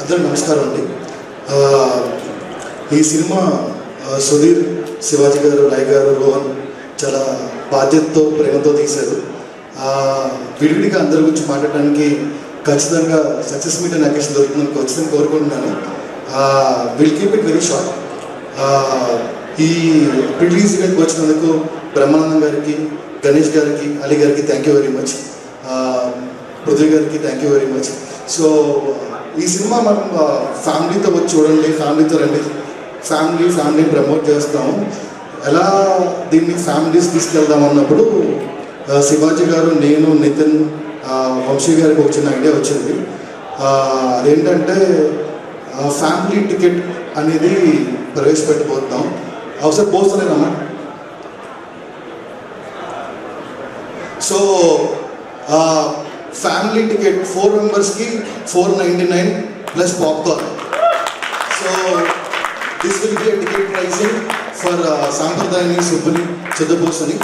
అందరూ నమస్కారం అండి. ఈ సినిమా సుధీర్, శివాజీ గారు, రాయ్ గారు, రోహన్ చాలా బాధ్యతతో ప్రేమతో తీశారు. విడివిడిగా అందరి గురించి మాట్లాడడానికి ఖచ్చితంగా సక్సెస్ మీట్ అనే అకేషన్ దొరుకుతుందని ఖచ్చితంగా కోరుకుంటున్నాను. Will keep it very short. ఈ రిలీజ్ ఈవెంట్కి వచ్చినందుకు బ్రహ్మానందం గారికి, గణేష్ గారికి, అలీ గారికి thank you very much. Prithvi గారికి thank you very much. So ఈ సినిమా మనం ఫ్యామిలీతో వచ్చి చూడండి, ఫ్యామిలీతో రండి, ఫ్యామిలీని ప్రమోట్ చేస్తాము. ఎలా దీన్ని ఫ్యామిలీస్ తీసుకెళ్దాం అన్నప్పుడు శివాజీ గారు, నేను, నితిన్, వంశీ గారికి వచ్చిన ఐడియా వచ్చింది. అదేంటంటే ఫ్యామిలీ టికెట్ అనేది ప్రవేశపెట్టబోతున్నాం. ఒకసారి పోస్తలేదమ్మా. సో ఫ్యామిలీ టికెట్ 4 మెంబర్స్కి 499 plus popcorn. So this will be a ticket pricing for సాంప్రదాయని, సుబ్బుని, చిద్దపూసని.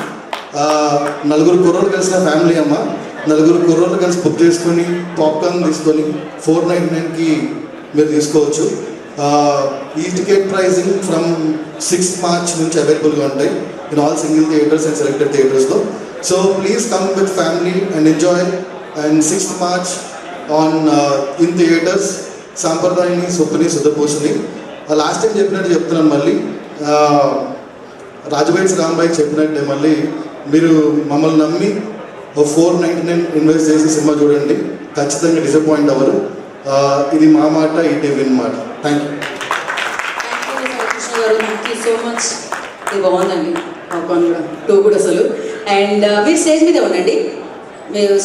4 కుర్రోళ్ళు కలిసిన ఫ్యామిలీ అమ్మ. 4 కుర్రోళ్ళు కలిసి బుక్ చేసుకొని పాప్కార్న్ తీసుకొని 499కి మీరు తీసుకోవచ్చు. ఈ టికెట్ ప్రైజింగ్ ఫ్రమ్ 6 మార్చ్ నుంచి అవైలబుల్గా ఉంటాయి in all single theatres and selected థియేటర్స్లో. So please come with family and enjoy. And 6th March on in theatres సాంప్రదాయని, సుబ్బుని, సుద్దపూసని. లాస్ట్ టైం చెప్పినట్టు చెప్తున్నాను మళ్ళీ. రాజవైద్య రాంబాయి చెప్పినట్టే మళ్ళీ మీరు మమ్మల్ని నమ్మి 499 ఇన్వెస్ట్ చేసి సినిమా చూడండి, ఖచ్చితంగా డిసప్పాయింట్ అవ్వరు. ఇది మా మాట, ఈ టీవీ మాట. Thank you. Thank you so much. ఇది బాగుందండి, పాప్కార్న్ కూడా, టూ కూడా అసలు. అండ్ మీరు స్టేజ్ మీద ఉండండి. మీరు